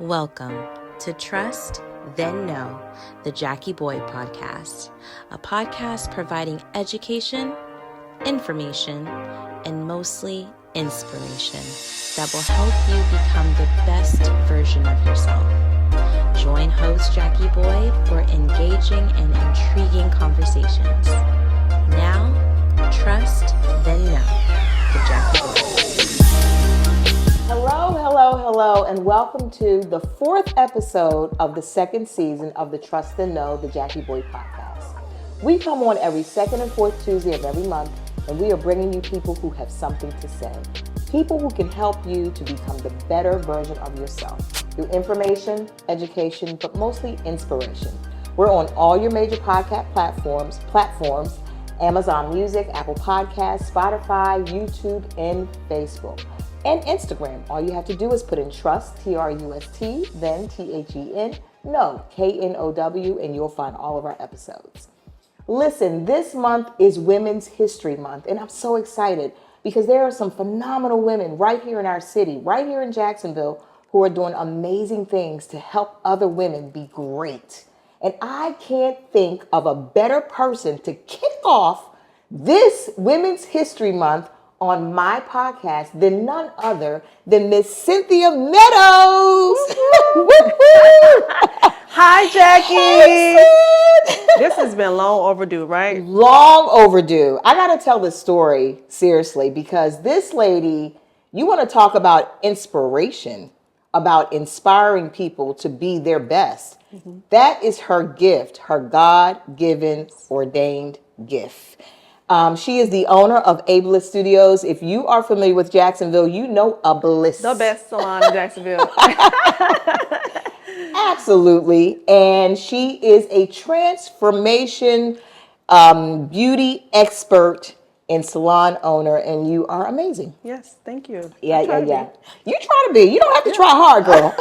Welcome to Trust, Then Know, the Jackie Boy Podcast, a podcast providing education, information, and mostly inspiration that will help you become the best version of yourself. Join host Jackie Boy for engaging and intriguing conversations. Now, Trust, Then Know, the Jackie Boy. Hello, and welcome to the 4th episode of the 2nd season of the Trust and Know, the Jackie Boy Podcast. We come on every 2nd and 4th Tuesday of every month, and we are bringing you people who have something to say. People who can help you to become the better version of yourself through information, education, but mostly inspiration. We're on all your major podcast platforms, Amazon Music, Apple Podcasts, Spotify, YouTube, and Facebook. And Instagram. All you have to do is put in Trust, T-R-U-S-T, then T-H-E-N, Know, K-N-O-W, and you'll find all of our episodes. Listen, this month is Women's History Month, and I'm so excited because there are some phenomenal women right here in our city, right here in Jacksonville, who are doing amazing things to help other women be great. And I can't think of a better person to kick off this Women's History Month on my podcast than none other than Miss Cynthia Meadows. Hi, Jackie. Hey, this has been long overdue, right? Long overdue. I got to tell this story seriously because this lady, you want to talk about inspiration, about inspiring people to be their best. Mm-hmm. That is her gift, her God-given, ordained gift. She is the owner of Abliss Studios. If you are familiar with Jacksonville, you know Abliss. The best salon in Jacksonville. Absolutely. And she is a transformation beauty expert and salon owner, and you are amazing. Yes, thank you. Yeah. You try to be. You don't have to try hard, girl.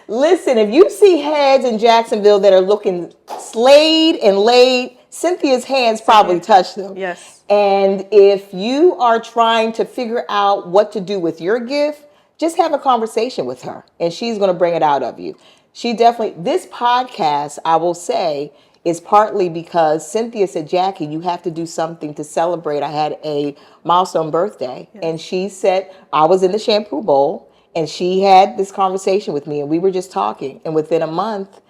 Listen, if you see heads in Jacksonville that are looking slayed and laid, Cynthia's hands probably touched them. Yes. And if you are trying to figure out what to do with your gift, just have a conversation with her and she's going to bring it out of you. This podcast, I will say, is partly because Cynthia said, Jackie, you have to do something to celebrate. I had a milestone birthday. Yes. And she said, I was in the shampoo bowl and she had this conversation with me and we were just talking. And within a month,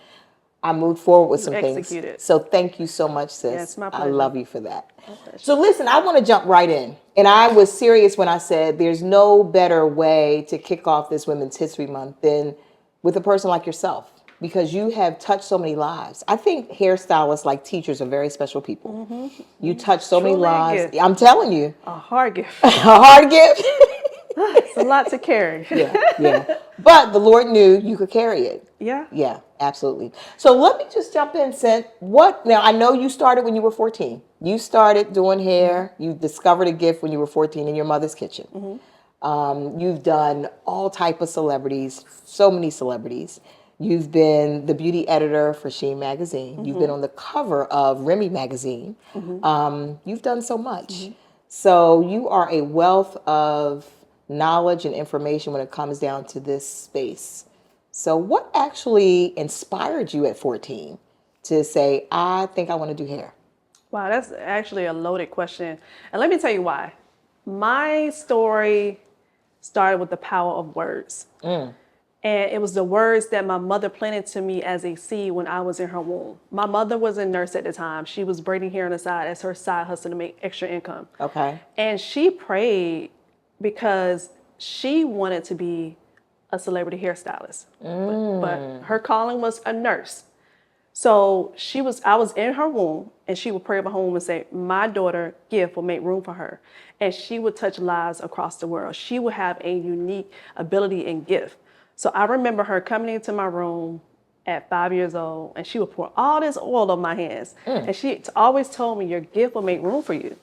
I moved forward with some things. So thank you so much, sis. Yeah, it's my pleasure. I love you for that. So listen, I want to jump right in. And I was serious when I said there's no better way to kick off this Women's History Month than with a person like yourself, because you have touched so many lives. I think hairstylists, like teachers, are very special people. Mm-hmm. You touch so many lives. I'm telling you. A hard gift. A hard gift. It's a lot to carry. Yeah. But the Lord knew you could carry it. Yeah, absolutely. So let me just jump in, Cynth. Now, I know you started when you were 14. You started doing hair. You discovered a gift when you were 14 in your mother's kitchen. Mm-hmm. You've done all type of celebrities, so many celebrities. You've been the beauty editor for Sheen magazine. Mm-hmm. You've been on the cover of Remy magazine. Mm-hmm. You've done so much. Mm-hmm. So you are a wealth of knowledge and information when it comes down to this space. So what actually inspired you at 14 to say, I think I want to do hair? Wow, that's actually a loaded question. And let me tell you why. My story started with the power of words. And it was the words that my mother planted to me as a seed when I was in her womb. My mother was a nurse at the time. She was braiding hair on the side as her side hustle to make extra income. Okay. And she prayed because she wanted to be a celebrity hairstylist, but her calling was a nurse. So I was in her womb and she would pray over home and say, my daughter gift will make room for her. And she would touch lives across the world. She would have a unique ability and gift. So I remember her coming into my room at 5 years old and she would pour all this oil on my hands. And she always told me, your gift will make room for you.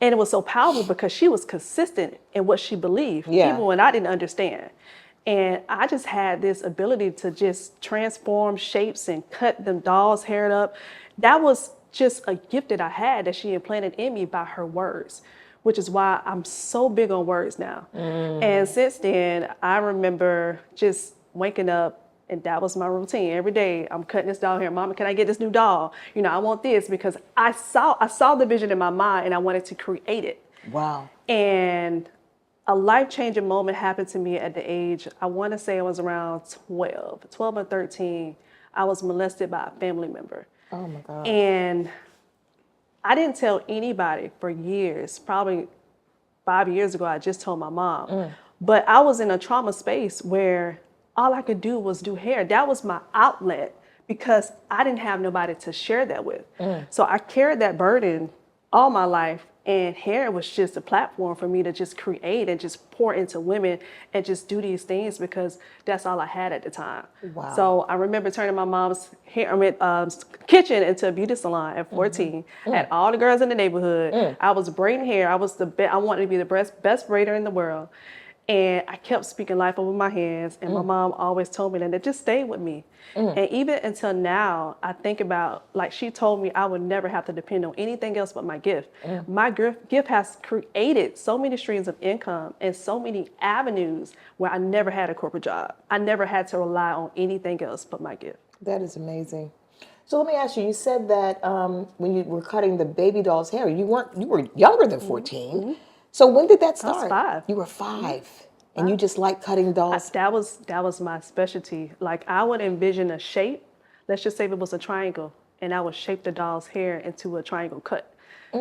And it was so powerful because she was consistent in what she believed, even when I didn't understand. And I just had this ability to just transform shapes and cut them dolls' hair up. That was just a gift that I had that she implanted in me by her words, which is why I'm so big on words now. And since then, I remember just waking up, and that was my routine every day. I'm cutting this doll hair. Mama, can I get this new doll? You know, I want this because I saw the vision in my mind and I wanted to create it. Wow. And a life-changing moment happened to me at the age, I want to say I was around 12 or 13. I was molested by a family member. Oh my God. And I didn't tell anybody for years. Probably 5 years ago, I just told my mom. But I was in a trauma space where all I could do was do hair. That was my outlet because I didn't have nobody to share that with. So I carried that burden all my life, and hair was just a platform for me to just create and just pour into women and just do these things because that's all I had at the time. Wow. So I remember turning my mom's kitchen into a beauty salon at 14. Had all the girls in the neighborhood. I was braiding hair. I wanted to be the best braider in the world. And I kept speaking life over my hands, and my mom always told me that it just stayed with me. And even until now, I think about, like she told me I would never have to depend on anything else but my gift. My gift has created so many streams of income and so many avenues where I never had a corporate job. I never had to rely on anything else but my gift. That is amazing. So let me ask you, you said that when you were cutting the baby doll's hair, you were younger than 14. So when did that start? I was 5. You were 5. And you just like cutting dolls? That was my specialty. Like I would envision a shape. Let's just say it was a triangle, and I would shape the doll's hair into a triangle cut.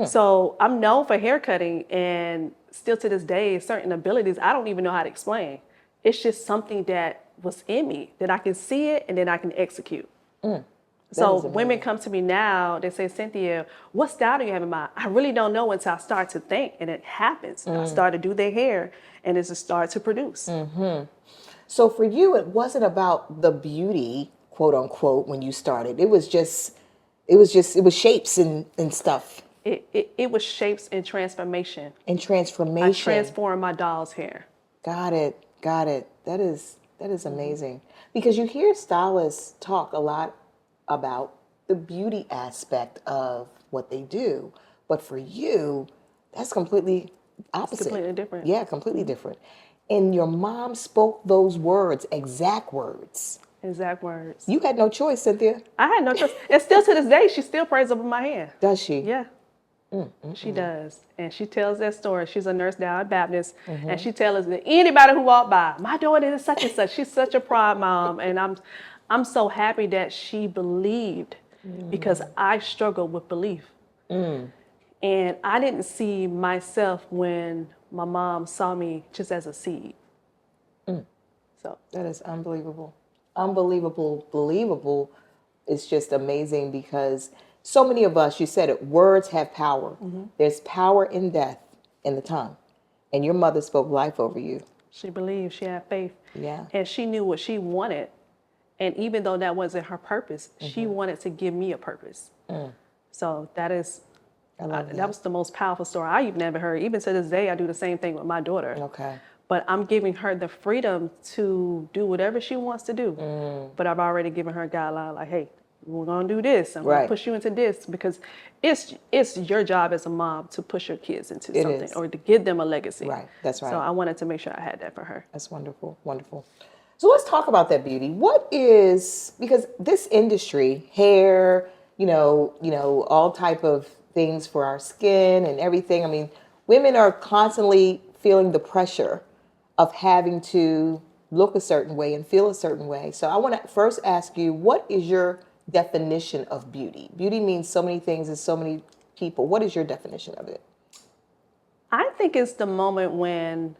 So I'm known for hair cutting, and still to this day, certain abilities I don't even know how to explain. It's just something that was in me that I can see it and then I can execute. So women come to me now, they say, Cynthia, what style do you have in mind? I really don't know until I start to think, and it happens. I start to do their hair, and it's a start to produce. So for you, it wasn't about the beauty, quote unquote, when you started. It was shapes and stuff. It was shapes and transformation. And transformation. I transformed my doll's hair. Got it. That is amazing. Because you hear stylists talk a lot about the beauty aspect of what they do. But for you, that's completely opposite. It's completely different. Yeah, completely different. And your mom spoke those words, exact words. Exact words. You had no choice, Cynthia. I had no choice. And still to this day, she still prays over my hair. Does she? Yeah. She does. And she tells that story. She's a nurse now at Baptist. And she tells that anybody who walked by, my daughter is such and such. She's such a proud mom. And I'm so happy that she believed because I struggled with belief. And I didn't see myself when my mom saw me just as a seed. So that is unbelievable. Believable. It's just amazing because so many of us, you said it, words have power. There's power in death in the tongue. And your mother spoke life over you. She believed, she had faith. Yeah. And she knew what she wanted. And even though that wasn't her purpose, she wanted to give me a purpose. So that is, that was the most powerful story I've never heard. Even to this day, I do the same thing with my daughter. Okay. But I'm giving her the freedom to do whatever she wants to do. But I've already given her a guideline, like, hey, we're going to do this. I'm going to push you into this because it's your job as a mom to push your kids into something or to give them a legacy. Right. That's right. So I wanted to make sure I had that for her. That's wonderful. Wonderful. So let's talk about that beauty. What is, because this industry, hair, all type of things for our skin and everything. I mean, women are constantly feeling the pressure of having to look a certain way and feel a certain way. So I want to first ask you, what is your definition of beauty? Beauty means so many things and so many people. What is your definition of it? I think it's the moment when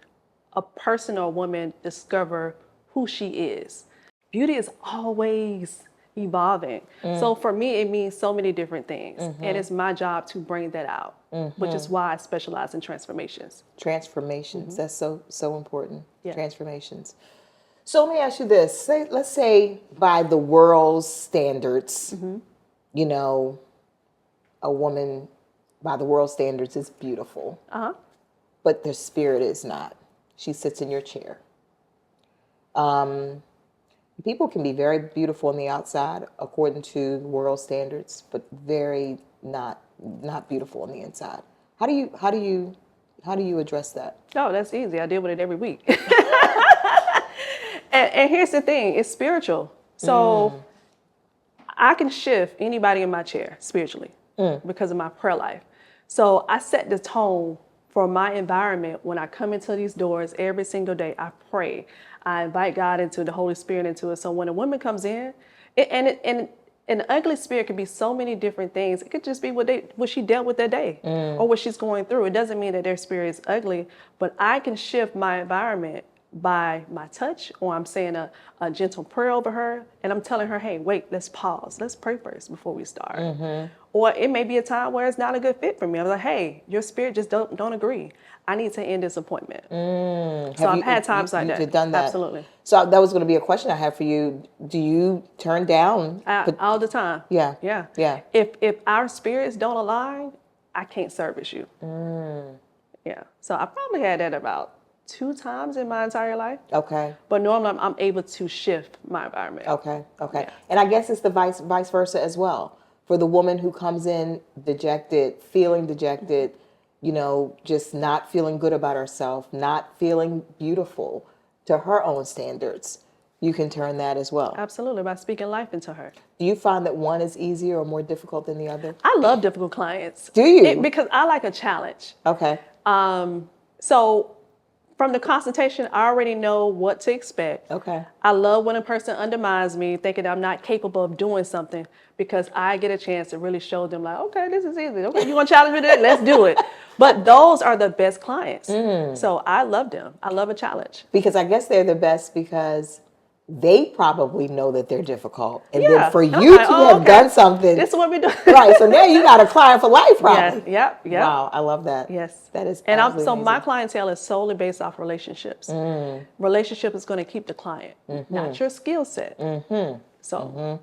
a person or a woman discover who she is. Beauty is always evolving. So for me, it means so many different things. And it's my job to bring that out, which is why I specialize in transformations. Transformations. That's so important. Yeah. Transformations. So let me ask you this. Let's say by the world's standards, a woman by the world's standards is beautiful. But their spirit is not. She sits in your chair. People can be very beautiful on the outside according to the world standards, but very not beautiful on the inside. How do you address that? Oh, that's easy. I deal with it every week. And here's the thing, it's spiritual. So I can shift anybody in my chair spiritually because of my prayer life. So I set the tone for my environment when I come into these doors every single day. I pray. I invite God into the Holy Spirit into it. So when a woman comes in, and an ugly spirit can be so many different things. It could just be what she dealt with that day or what she's going through. It doesn't mean that their spirit is ugly, but I can shift my environment by my touch, or I'm saying a gentle prayer over her, and I'm telling her, hey, wait, let's pause. Let's pray first before we start. Or it may be a time where it's not a good fit for me. I'm like, hey, your spirit just don't agree. I need to end this appointment. So I've had times like that. You've done that. Absolutely. So that was going to be a question I have for you. Do you turn down? All the time. Yeah. If our spirits don't align, I can't service you. Yeah. So I probably had that about 2 times in my entire life. Okay. But normally I'm able to shift my environment. Okay. Yeah. And I guess it's the vice versa as well. For the woman who comes in dejected, feeling dejected, just not feeling good about herself, not feeling beautiful to her own standards, you can turn that as well. Absolutely, by speaking life into her. Do you find that one is easier or more difficult than the other? I love difficult clients. Do you? Because I like a challenge. Okay. So from the consultation, I already know what to expect. Okay. I love when a person undermines me, thinking I'm not capable of doing something, because I get a chance to really show them, like, okay, this is easy. Okay, you want to challenge me today? Let's do it. But those are the best clients. So I love them. I love a challenge. Because I guess they're the best because they probably know that they're difficult. And then for you to have done something. This is what we do. Right. So now you got a client for life, probably. Yeah. Wow. I love that. Yes. That is and amazing. my clientele is solely based off relationships. Relationship is going to keep the client, not your skill set. So.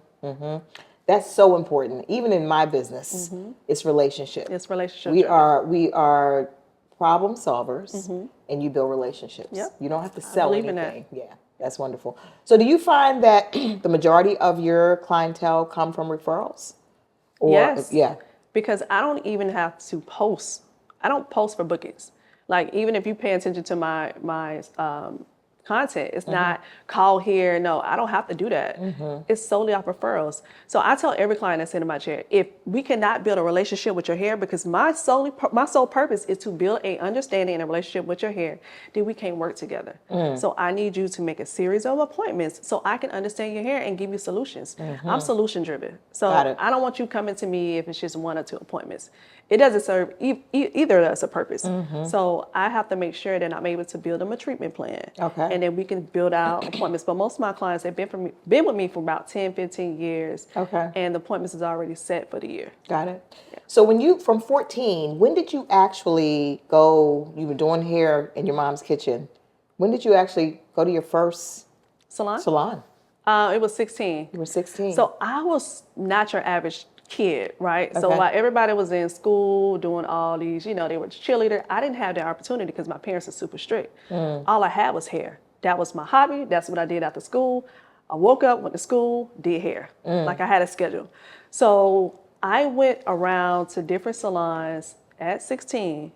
That's so important. Even in my business, it's relationship. It's relationship. We are problem solvers, and you build relationships. Yep. You don't have to sell anything. That. Yeah, that's wonderful. So, do you find that the majority of your clientele come from referrals? Or, yes. Yeah. Because I don't even have to post. I don't post for bookings. Like, even if you pay attention to my content, it's not call here. No, I don't have to do that. It's solely off referrals. So I tell every client that's in my chair, if we cannot build a relationship with your hair, because my sole purpose is to build a understanding and a relationship with your hair, then we can't work together. So I need you to make a series of appointments so I can understand your hair and give you solutions. I'm solution driven. So I don't want you coming to me if it's just 1 or 2 appointments. It doesn't serve either of us a purpose. So I have to make sure that I'm able to build them a treatment plan. Okay. And then we can build out appointments. But most of my clients have been with me for about 10, 15 years. Okay. And the appointments is already set for the year. Got it. Yeah. So from 14, when did you actually go, you were doing hair in your mom's kitchen. When did you actually go to your first salon? It was 16. You were 16. So I was not your average kid, right? Okay. So while everybody was in school doing all these, they were cheerleader, I didn't have that opportunity because my parents are super strict. All I had was hair. That was my hobby. That's what I did after school. I woke up, went to school, did hair. Like I had a schedule. So I went around to different salons at 16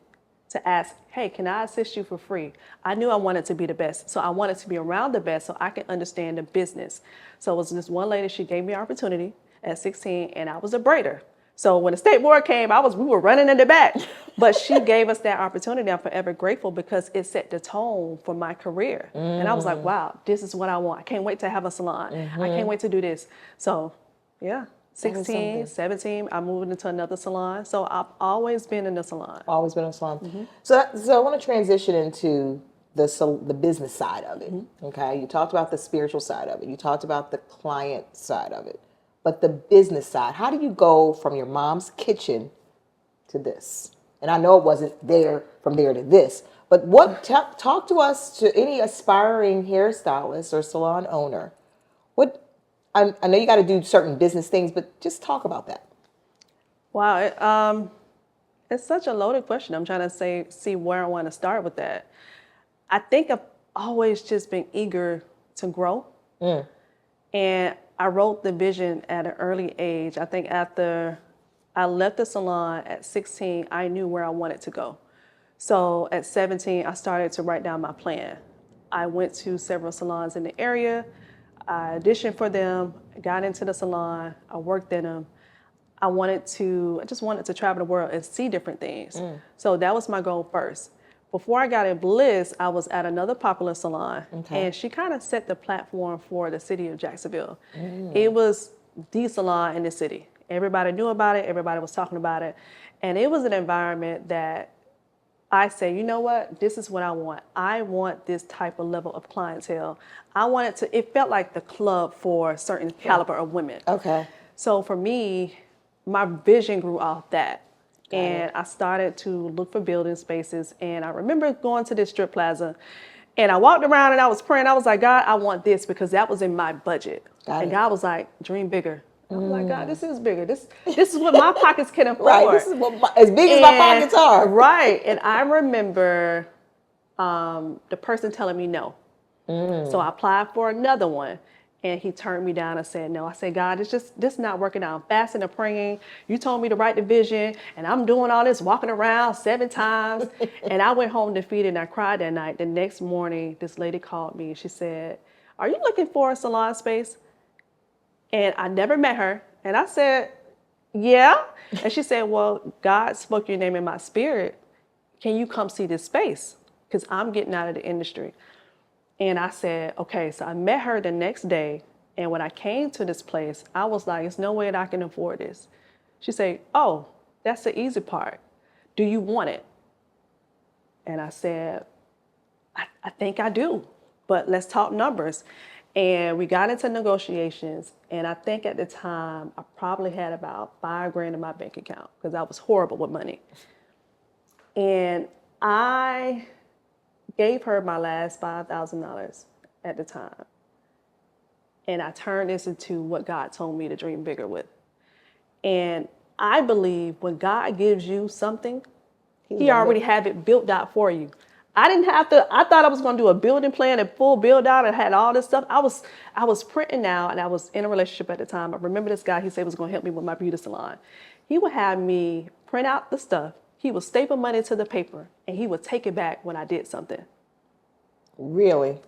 to ask, hey, can I assist you for free? I knew I wanted to be the best. So I wanted to be around the best so I could understand the business. So it was this one lady, she gave me an opportunity at 16, and I was a braider. So when the state board came, we were running in the back. But she gave us that opportunity. I'm forever grateful because it set the tone for my career. And I was like, wow, this is what I want. I can't wait to have a salon. I can't wait to do this. So, yeah, 16, 17, I moved into another salon. So I've always been in the salon. Always been in a salon. So I want to transition into the business side of it. Okay, you talked about the spiritual side of it. You talked about the client side of it. But the business side, how do you go from your mom's kitchen to this? And I know it wasn't from there to this, but talk to us, to any aspiring hairstylist or salon owner. I know you got to do certain business things, but just talk about that. Wow, it's such a loaded question. I'm trying to see where I want to start with that. I think I've always just been eager to grow. And I wrote the vision at an early age. I think after I left the salon at 16, I knew where I wanted to go. So at 17, I started to write down my plan. I went to several salons in the area. I auditioned for them, got into the salon, I worked in them. I just wanted to travel the world and see different things. So that was my goal first. Before I got in Bliss, I was at another popular salon, and she kind of set the platform for the city of Jacksonville. It was the salon in the city. Everybody knew about it, everybody was talking about it, and it was an environment that I say, you know what, this is what I want. I want this type of level of clientele. It felt like the club for a certain caliber of women. Okay. So for me, my vision grew off that. I started to look for building spaces. And I remember going to this strip plaza, and I walked around and I was praying. I was like, God, I want this, because that was in my budget. And God was like, dream bigger. I was like, God, this is bigger. This is what my pockets can afford. Right, this is as big as my pockets are. Right, and I remember the person telling me no. So I applied for another one, and he turned me down and said no. I said, God, this not working out. I'm fasting and praying. You told me to write the vision, and I'm doing all this, walking around 7 times. And I went home defeated, and I cried that night. The next morning, this lady called me, and she said, are you looking for a salon space? And I never met her. And I said, yeah. And she said, well, God spoke your name in my spirit. Can you come see this space? Because I'm getting out of the industry. And I said, okay. So I met her the next day. And when I came to this place, I was like, there's no way that I can afford this. She said, oh, that's the easy part. Do you want it? And I said, I think I do, but let's talk numbers. And we got into negotiations, and I think at the time I probably had about $5,000 in my bank account, because I was horrible with money. And I gave her my last $5,000 at the time. And I turned this into what God told me to dream bigger with. And I believe when God gives you something, He already have it built out for you. I didn't have to, I thought I was going to do a building plan and full build out and had all this stuff. I was printing out, and I was in a relationship at the time. I remember this guy, he said he was going to help me with my beauty salon. He would have me print out the stuff. He would staple money to the paper, and he would take it back when I did something. Really?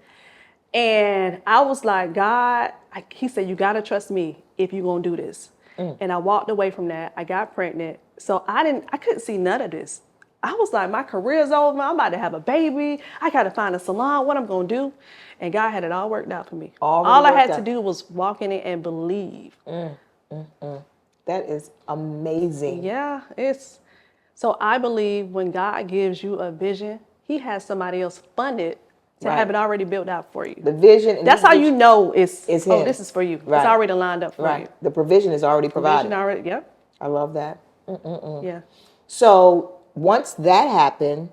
And I was like, God, he said, you got to trust me if you're going to do this. And I walked away from that. I got pregnant. So I couldn't see none of this. I was like, my career's over. I'm about to have a baby. I got to find a salon. What I'm going to do? And God had it all worked out for me. All I had to do was walk in it and believe. That is amazing. Yeah, so I believe when God gives you a vision, He has somebody else funded to have it already built out for you. The vision. And that's how you know it's him. Oh, this is for you. Right. It's already lined up for you. The provision is already provided. Yep. I love that. Yeah. So once that happened,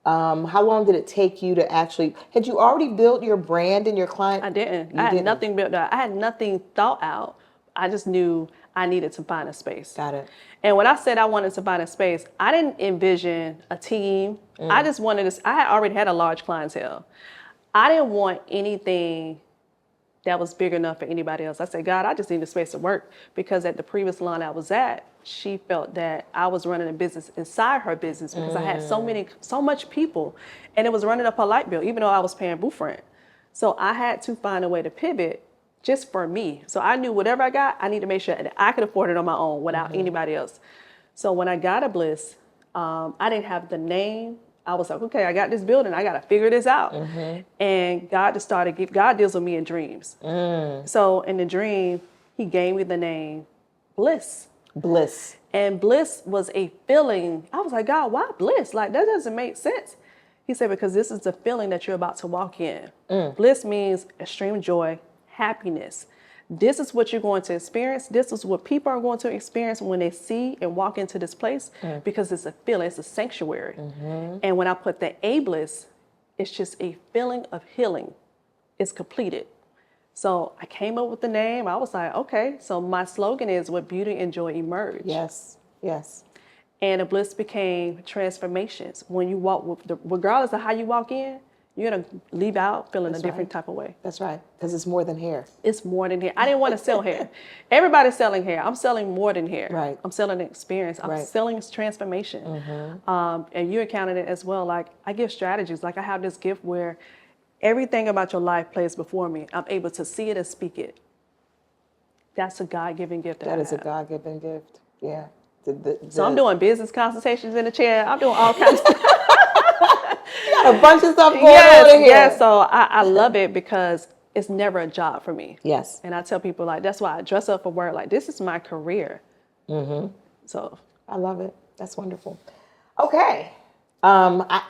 how long did it take you to actually, had you already built your brand and your client? I didn't. I had nothing built out. I had nothing thought out. I just knew I needed to find a space. Got it. And when I said I wanted to find a space, I didn't envision a team. I just wanted to, I had already had a large clientele. I didn't want anything that was big enough for anybody else. I said, God, I just need a space to work, because at the previous salon I was at, she felt that I was running a business inside her business, because I had so much people, and it was running up her light bill, even though I was paying booth rent. So I had to find a way to pivot just for me. So I knew whatever I got, I need to make sure that I could afford it on my own without anybody else. So when I got Abliss, I didn't have the name. I was like, okay, I got this building. I got to figure this out. And God just God deals with me in dreams. So in the dream, He gave me the name Bliss. Bliss. And bliss was a feeling. I was like, God, why bliss? Like, that doesn't make sense. He said, because this is the feeling that you're about to walk in. Bliss means extreme joy, happiness. This is what you're going to experience. This is what people are going to experience when they see and walk into this place, because it's a feeling, it's a sanctuary. And when I put the Abliss, it's just a feeling of healing. It's completed. So I came up with the name. I was like, okay, so my slogan is, "Where beauty and joy emerge." Yes, yes. And Abliss became transformations. When you walk, regardless of how you walk in, you're going to leave out feeling a different type of way. That's right, because it's more than hair. It's more than hair. I didn't want to sell hair. Everybody's selling hair. I'm selling more than hair. Right. I'm selling an experience. I'm selling transformation. And you encountered it as well. Like, I give strategies. Like, I have this gift where everything about your life plays before me. I'm able to see it and speak it. That's a God-given gift That I is a have. God-given gift. Yeah. So I'm doing business consultations in the chair. I'm doing all kinds of stuff. You got a bunch of stuff going Yes, on in here. yes. So I love it because it's never a job for me. Yes. And I tell people, like, that's why I dress up for work. Like, this is my career. So I love it. That's wonderful. Okay.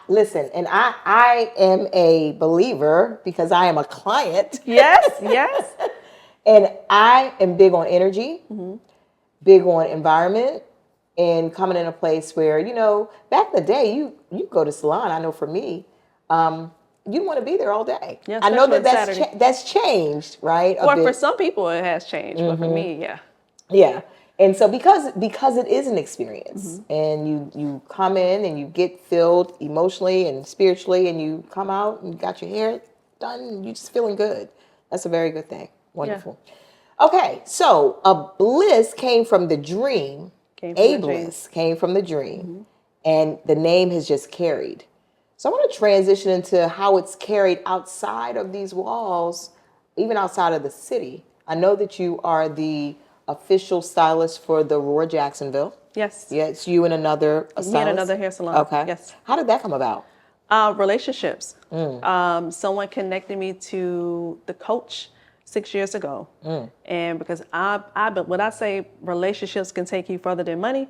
Listen, and I am a believer because I am a client. yes, yes. And I am big on energy, big on environment, and coming in a place where, back in the day, you go to salon, I know for me, you want to be there all day. Yeah, I know especially on Saturday. that's changed, right? Or for some people it has changed, but for me, yeah. Yeah. And so because it is an experience and you come in and you get filled emotionally and spiritually and you come out and you got your hair done and you're just feeling good. That's a very good thing. Wonderful. Yeah. Okay. So Abliss came from the dream. Abliss came from the dream and the name has just carried. So I want to transition into how it's carried outside of these walls, even outside of the city. I know that you are the official stylist for the Roar Jacksonville. Yes. Yeah, it's you and another stylist. Me and another hair salon. Okay. Yes. How did that come about? Relationships. Someone connected me to the coach 6 years ago, and because but when I say relationships can take you further than money,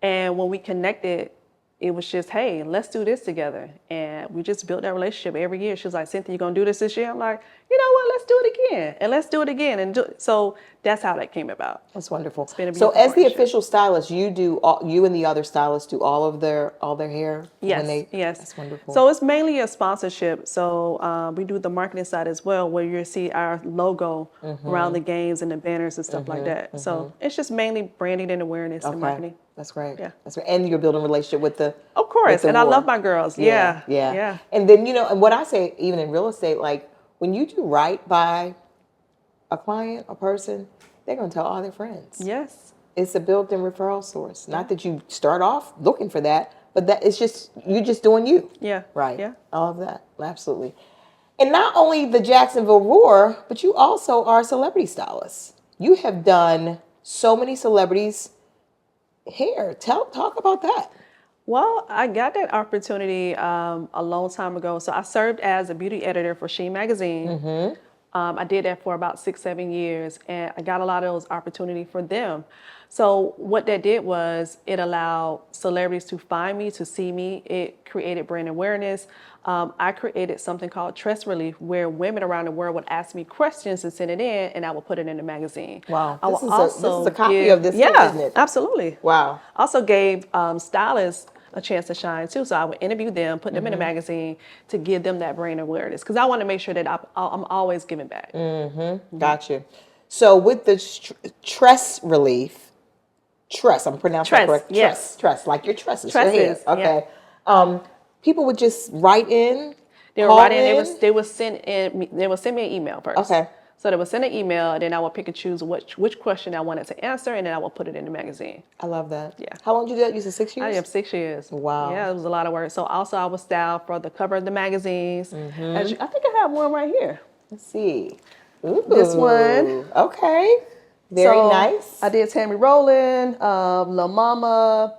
and when we connected, it was just, hey, let's do this together. And we just built that relationship every year. She was like, Cynthia, you gonna do this year? I'm like, you know what, let's do it again. And let's do it again. And so that's how that came about. That's wonderful. It's been a So beautiful as the partnership. official stylist, you and the other stylists do all their hair? Yes, yes. That's wonderful. So it's mainly a sponsorship. So we do the marketing side as well, where you see our logo around the games and the banners and stuff like that. So it's just mainly branding and awareness and marketing. That's great. Yeah. That's right. And you're building a relationship with the Of course. And I Roar. love my girls. Yeah. Yeah. And then, and what I say, even in real estate, like when you do right by a client, a person, they're going to tell all their friends. Yes. It's a built-in referral source. Not that you start off looking for that, but that it's just, you're just doing you. Yeah. Right. Yeah. All of that. Absolutely. And not only the Jacksonville Roar, but you also are a celebrity stylist. You have done so many celebrities' hair. Talk about that. Well, I got that opportunity a long time ago. So I served as a beauty editor for She magazine. I did that for about 6-7 years, and I got a lot of those opportunities for them. So what that did was it allowed celebrities to find me, to see me. It created brand awareness. I created something called Trust Relief, where women around the world would ask me questions and send it in, and I would put it in the magazine. Wow. I This will is a copy of this, isn't it? Absolutely. Wow. Also gave stylists a chance to shine too. So I would interview them, put them in a magazine to give them that brand awareness, because I want to make sure that I'm always giving back. Gotcha. So with the Trust Relief, I'm pronouncing that correct? Yes. Trust, like your tresses, your hair. Tresses, Okay. People would just write in. They would write in. They would send me an email first. Okay. So they would send an email, and then I would pick and choose which question I wanted to answer, and then I would put it in the magazine. I love that. Yeah. How long did you do that? You said 6 years? I have 6 years. Wow. Yeah, it was a lot of work. So also I was styled for the cover of the magazines. I think I have one right here. Let's see. Ooh. This one. Okay. Very nice. I did Tammy Rowland, Lil Mama,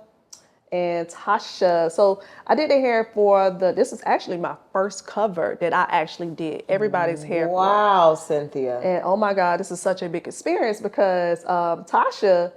and Tasha. So I did the hair for this is actually my first cover that I actually did everybody's hair. Wow, Cynthia. And oh my God, this is such a big experience because Tasha,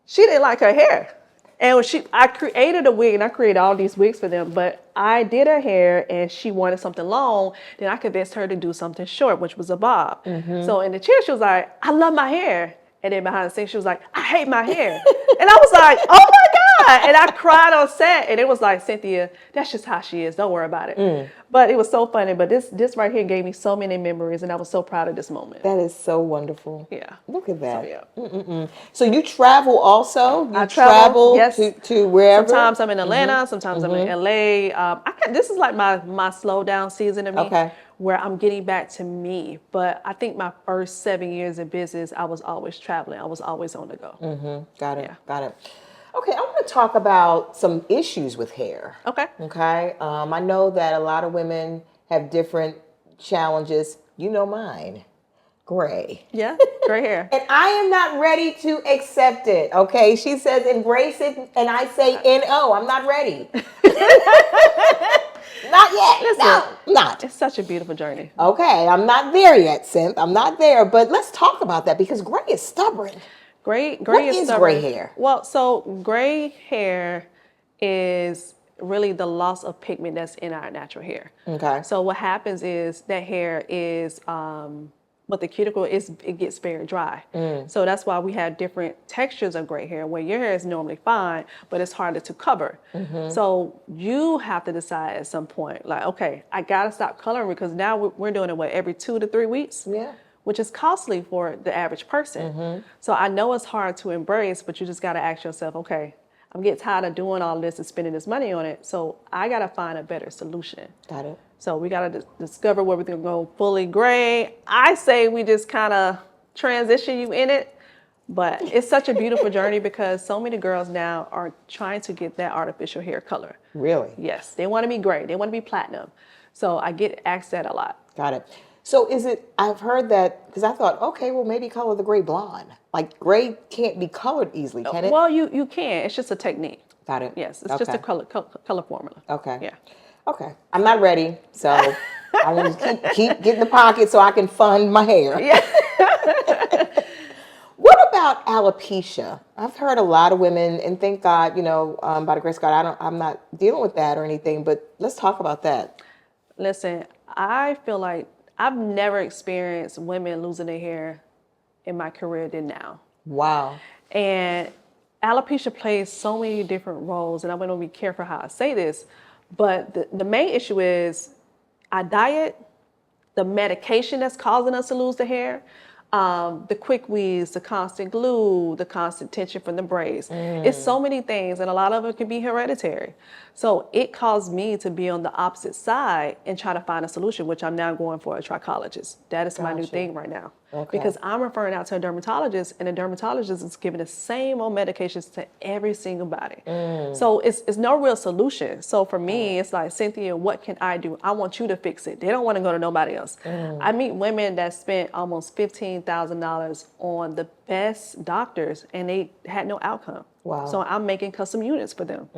she didn't like her hair. And I created a wig, and I created all these wigs for them, but I did her hair and she wanted something long. Then I convinced her to do something short, which was a bob. So in the chair, she was like, I love my hair. And then behind the scenes, she was like, I hate my hair. And I was like, oh my God. And I cried on set. And it was like, Cynthia, that's just how she is. Don't worry about it. But it was so funny. But this right here gave me so many memories. And I was so proud of this moment. That is so wonderful. Yeah. Look at that. So, yeah. So you travel also? I travel, yes. to wherever? Sometimes I'm in Atlanta. Sometimes I'm in LA. This is like my slow down season of me. Okay. Where I'm getting back to me. But I think my first 7 years in business, I was always traveling. I was always on the go. Got it. Yeah. Got it. Okay, I want to talk about some issues with hair. Okay. Okay. I know that a lot of women have different challenges. You know mine, gray. Yeah, gray hair. And I am not ready to accept it, okay? She says embrace it, and I say N-O. I'm not ready. Not yet. Listen, No, not. It's such a beautiful journey. Okay, I'm not there yet, Cynth. I'm not there. But let's talk about that because gray is stubborn. Gray What is is stubborn. gray hair? Well, so gray hair is really the loss of pigment that's in our natural hair. Okay. So what happens is that hair is, what the cuticle is, it gets very dry. So that's why we have different textures of gray hair, where your hair is normally fine, but it's harder to cover. So you have to decide at some point, like, okay, I gotta stop coloring because now we're doing it, every 2 to 3 weeks? Yeah. Which is costly for the average person. So I know it's hard to embrace, but you just gotta ask yourself, okay, I'm getting tired of doing all this and spending this money on it, so I gotta find a better solution. Got it. So we gotta discover where we're gonna go fully gray. I say we just kind of transition you in it, but it's such a beautiful journey because so many girls now are trying to get that artificial hair color. Really? Yes, they wanna be gray, they wanna be platinum. So I get asked that a lot. Got it. So is it, I've heard that, because I thought, okay, well, maybe color the gray blonde. Like gray can't be colored easily, can it? Well, you can, it's just a technique. Got it. Yes, it's just a color formula. Okay. Yeah. Okay. I'm not ready, so I'm going to keep getting the pocket so I can fund my hair. Yeah. What about alopecia? I've heard a lot of women, and thank God, by the grace of God, I'm not dealing with that or anything, but let's talk about that. Listen, I feel like I've never experienced women losing their hair in my career than now. Wow. And alopecia plays so many different roles, and I'm going to be careful how I say this, but the main issue is our diet, the medication that's causing us to lose the hair, the quick weaves, the constant glue, the constant tension from the braids. It's so many things, and a lot of it can be hereditary. So it caused me to be on the opposite side and try to find a solution, which I'm now going for a trichologist. That is my new thing right now. Okay. Because I'm referring out to a dermatologist, and the dermatologist is giving the same old medications to every single body. So it's no real solution. So for me, it's like, Cynthia, what can I do? I want you to fix it. They don't want to go to nobody else. I meet women that spent almost $15,000 on the best doctors, and they had no outcome. Wow. So I'm making custom units for them.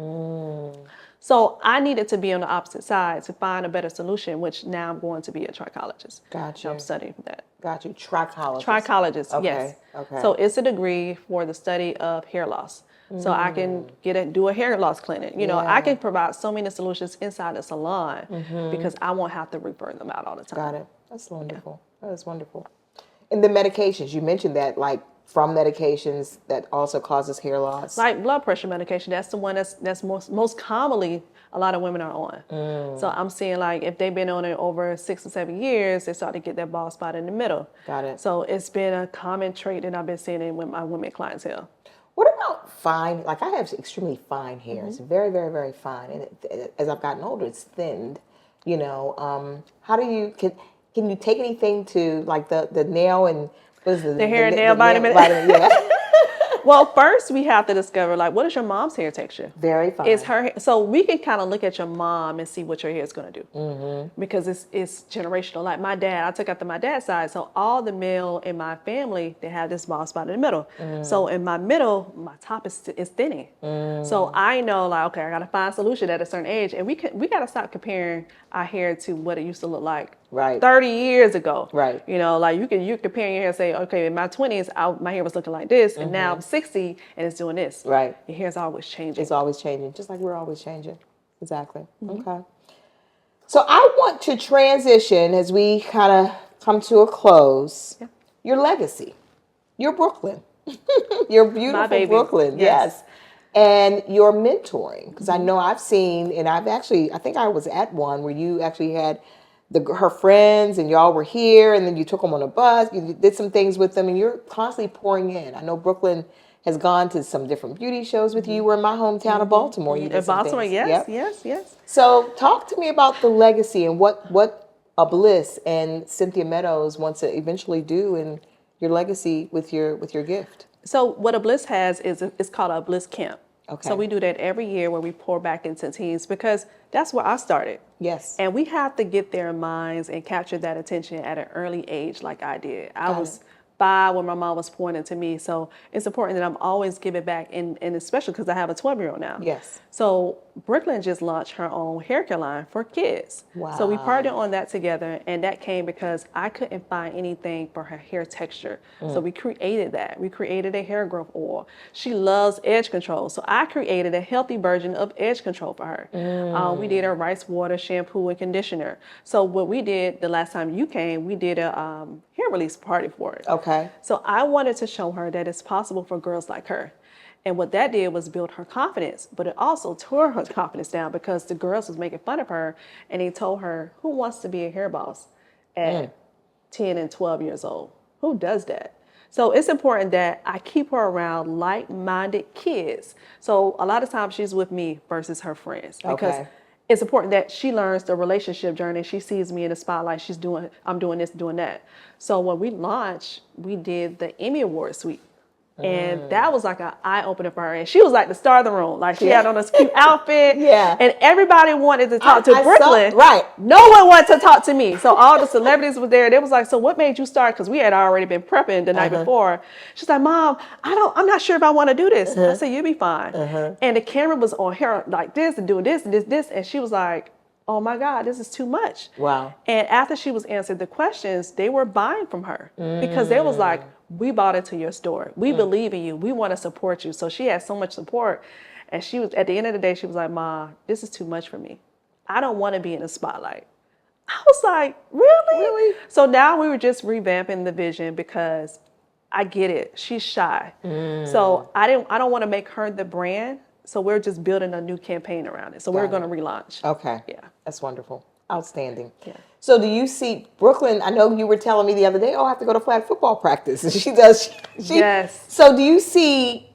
So I needed to be on the opposite side to find a better solution, which now I'm going to be a trichologist. Gotcha. I'm studying for that. Got you. Trichologist. Trichologist, Okay. yes. Okay. So it's a degree for the study of hair loss. So I can do a hair loss clinic. I can provide so many solutions inside the salon because I won't have to refer them out all the time. Got it. That's wonderful. Yeah. That is wonderful. And the medications, you mentioned that, like from medications that also causes hair loss. Like blood pressure medication, that's the one that's most commonly a lot of women are on. So I'm seeing, like, if they've been on it over 6 or 7 years, they start to get that bald spot in the middle. Got it. So it's been a common trait that I've been seeing in my women clientele. What about fine? Like, I have extremely fine hair. It's very, very, very fine. And as I've gotten older, it's thinned. How do you, can you take anything to, like, the nail and what is the hair and nail vitamin? Yeah. Well, first we have to discover, like, what is your mom's hair texture? Very fine. Is her, so we can kind of look at your mom and see what your hair is going to do. Because it's generational. Like my dad, I took after my dad's side. So all the male in my family, they have this bald spot in the middle. So in my middle, my top is thinning. So I know, like, okay, I got to find a solution at a certain age. And we got to stop comparing our hair to what it used to look like 30 years ago. Right. Like you comparing your hair and say, okay, in my 20s, my hair was looking like this, and now I'm 60 and it's doing this. Right. Your hair's always changing. It's always changing, just like we're always changing. Exactly. Okay. So I want to transition as we kind of come to a close. Yeah. Your legacy. You're Brooklyn. You're beautiful My baby. Brooklyn. Yes. And your mentoring, because I know I've seen, and I think I was at one where you actually had her friends and y'all were here, and then you took them on a bus, you did some things with them, and you're constantly pouring in. I know Brooklyn has gone to some different beauty shows with you. You were in my hometown of Baltimore. You did In some Baltimore, things. yes, Yep. yes. So talk to me about the legacy and what Abliss and Cynthia Meadows wants to eventually do in your legacy with your gift. So what Abliss has is it's called Abliss Camp. Okay. So we do that every year where we pour back into teens because that's where I started. Yes. And we have to get their minds and capture that attention at an early age like I did. I was 5 when my mom was pointing to me. So it's important that I'm always giving back, and especially because I have a 12-year-old now. Yes. So Brooklyn just launched her own hair care line for kids. Wow. So we partnered on that together, and that came because I couldn't find anything for her hair texture. So we created that. We created a hair growth oil. She loves edge control. So I created a healthy version of edge control for her. We did a rice water shampoo and conditioner. So what we did the last time you came, we did a hair release party for it. Okay. So I wanted to show her that it's possible for girls like her. And what that did was build her confidence, but it also tore her confidence down because the girls was making fun of her, and they told her, who wants to be a hair boss at 10 and 12 years old? Who does that? So it's important that I keep her around like-minded kids. So a lot of times she's with me versus her friends because it's important that she learns the relationship journey. She sees me in the spotlight. I'm doing this, doing that. So when we launched, we did the Emmy Award suite. And that was like an eye-opener for her. And she was like the star of the room. Like she had on this cute outfit. And everybody wanted to talk to Brooklyn. No one wanted to talk to me. So all the celebrities were there. They was like, so what made you start? Because we had already been prepping the night before. She's like, Mom, I'm not sure if I want to do this. I said, you'll be fine. And the camera was on her like this and doing this and this. And she was like, oh my God, this is too much. Wow. And after she was answered the questions, they were buying from her because they was like, we bought into your store. We believe in you. We want to support you. So she had so much support. And she was, at the end of the day, she was like, Ma, this is too much for me. I don't want to be in the spotlight. I was like, really? So now we were just revamping the vision because I get it. She's shy. So I don't want to make her the brand. So we're just building a new campaign around it. So we're going to relaunch. Okay. Yeah. That's wonderful. Outstanding. Yeah. So do you see Brooklyn? I know you were telling me the other day, I have to go to flag football practice. And she does. Yes. So do you see,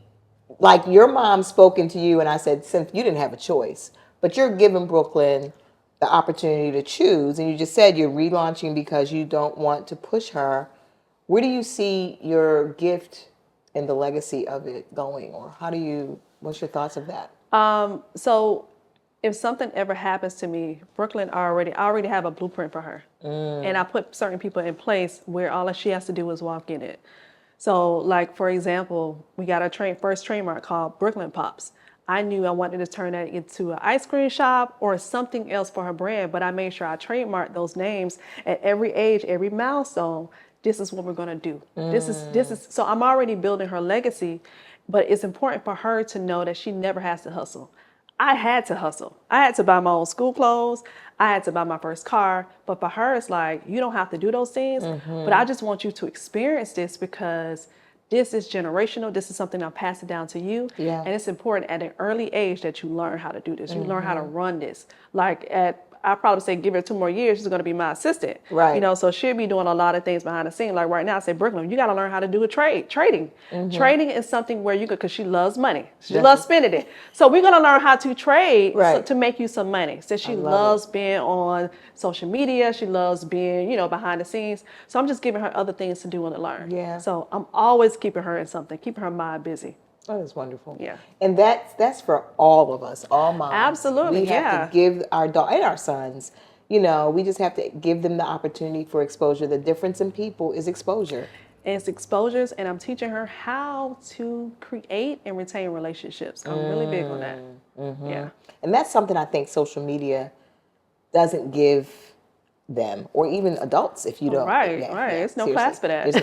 like your mom spoken to you and I said, Cynthia, you didn't have a choice, but you're giving Brooklyn the opportunity to choose. And you just said you're relaunching because you don't want to push her. Where do you see your gift and the legacy of it going? Or what's your thoughts of that? So if something ever happens to me, Brooklyn I already have a blueprint for her. And I put certain people in place where all she has to do is walk in it. So like, for example, we got a first trademark called Brooklyn Pops. I knew I wanted to turn that into an ice cream shop or something else for her brand, but I made sure I trademarked those names at every age, every milestone. This is what we're going to do. This is, so I'm already building her legacy, but it's important for her to know that she never has to hustle. I had to hustle. I had to buy my own school clothes. I had to buy my first car. But for her, it's like, you don't have to do those things. But I just want you to experience this because this is generational. This is something I'm passing down to you. Yeah. And it's important at an early age that you learn how to do this. You learn how to run this. Like I probably say, give her 2 more years, she's going to be my assistant. Right. You know, so she'll be doing a lot of things behind the scenes. Like right now, I say, Brooklyn, you got to learn how to do trading. Trading is something where you could, because she loves money. She loves spending it. So we're going to learn how to trade to make you some money. So she loves being on social media. She loves being, behind the scenes. So I'm just giving her other things to do and to learn. Yeah. So I'm always keeping her in something, keeping her mind busy. That is wonderful. Yeah. And that's for all of us, all moms. Absolutely, We have to give our daughters and our sons, we just have to give them the opportunity for exposure. The difference in people is exposure. And it's exposures, and I'm teaching her how to create and retain relationships. I'm really big on that. Yeah. And that's something I think social media doesn't give them, or even adults if you don't. Right. It's no class for that.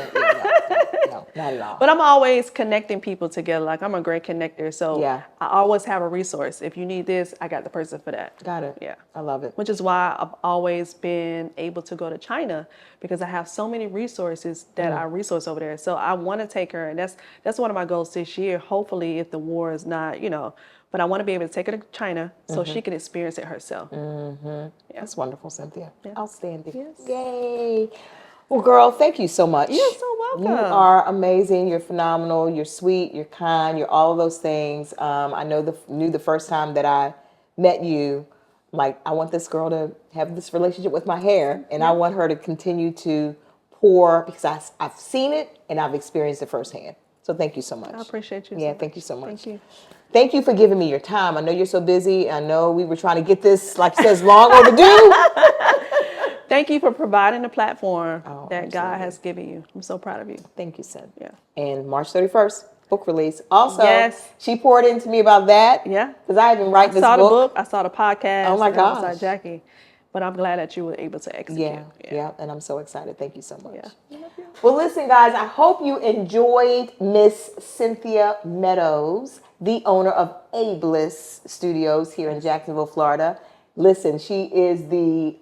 No, not at all. But I'm always connecting people together. Like, I'm a great connector. So Yeah. I always have a resource. If you need this, I got the person for that. Got it. Yeah. I love it. Which is why I've always been able to go to China, because I have so many resources that I resource over there. So I want to take her, and that's one of my goals this year. Hopefully, if the war is not, but I want to be able to take her to China so she can experience it herself. Yeah. That's wonderful, Cynthia. Yeah. Outstanding. Yes. Yay. Well, girl, thank you so much. You're so welcome. You are amazing. You're phenomenal. You're sweet. You're kind. You're all of those things. I knew the first time that I met you, like, I want this girl to have this relationship with my hair, and I want her to continue to pour, because I've seen it and I've experienced it firsthand. So thank you so much. I appreciate you. Yeah, so thank you so much. Thank you. Thank you for giving me your time. I know you're so busy. I know we were trying to get this, like it says, long overdue. Thank you for providing the platform that absolutely. God has given you. I'm so proud of you. Thank you, Sid. Yeah. And March 31st, book release. Also, Yes. she poured into me about that. Yeah. Because I didn't write this book. I saw the book. I saw the podcast. Oh, my and gosh. I saw Jackie. But I'm glad that you were able to execute. Yeah. And I'm so excited. Thank you so much. Yeah. Well, listen, guys, I hope you enjoyed Miss Cynthia Meadows, the owner of Abliss Studios here in Jacksonville, Florida. Listen, she is the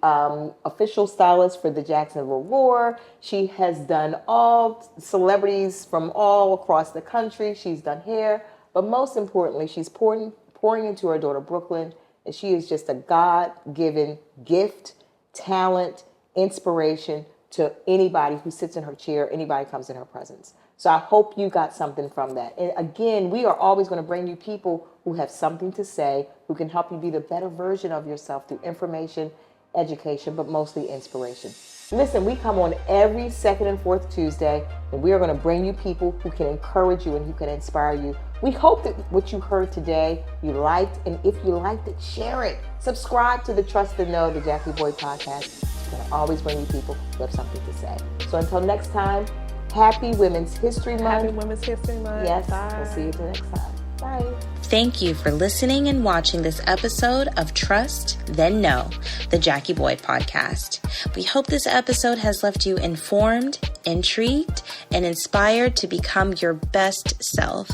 official stylist for the Jacksonville Roar. She has done all celebrities from all across the country. She's done hair, but most importantly, she's pouring into her daughter, Brooklyn, and she is just a God-given gift, talent, inspiration to anybody who sits in her chair, anybody comes in her presence. So I hope you got something from that. And again, we are always going to bring you people who have something to say, who can help you be the better version of yourself through information, education, but mostly inspiration. Listen, we come on every second and fourth Tuesday, and we are going to bring you people who can encourage you and who can inspire you. We hope that what you heard today, you liked, and if you liked it, share it. Subscribe to the Trust and Know, the Jackie Boy podcast. We're going to always bring you people who have something to say. So until next time, happy Women's History Month. Happy Women's History Month. Yes, Bye. we'll see you the next time. Bye. Thank you for listening and watching this episode of Trust, Then Know, the Jackie Boy podcast. We hope this episode has left you informed, intrigued, and inspired to become your best self.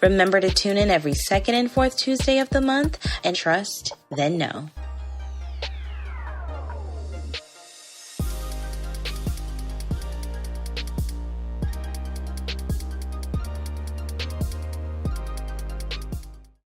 Remember to tune in every second and fourth Tuesday of the month and trust, then know.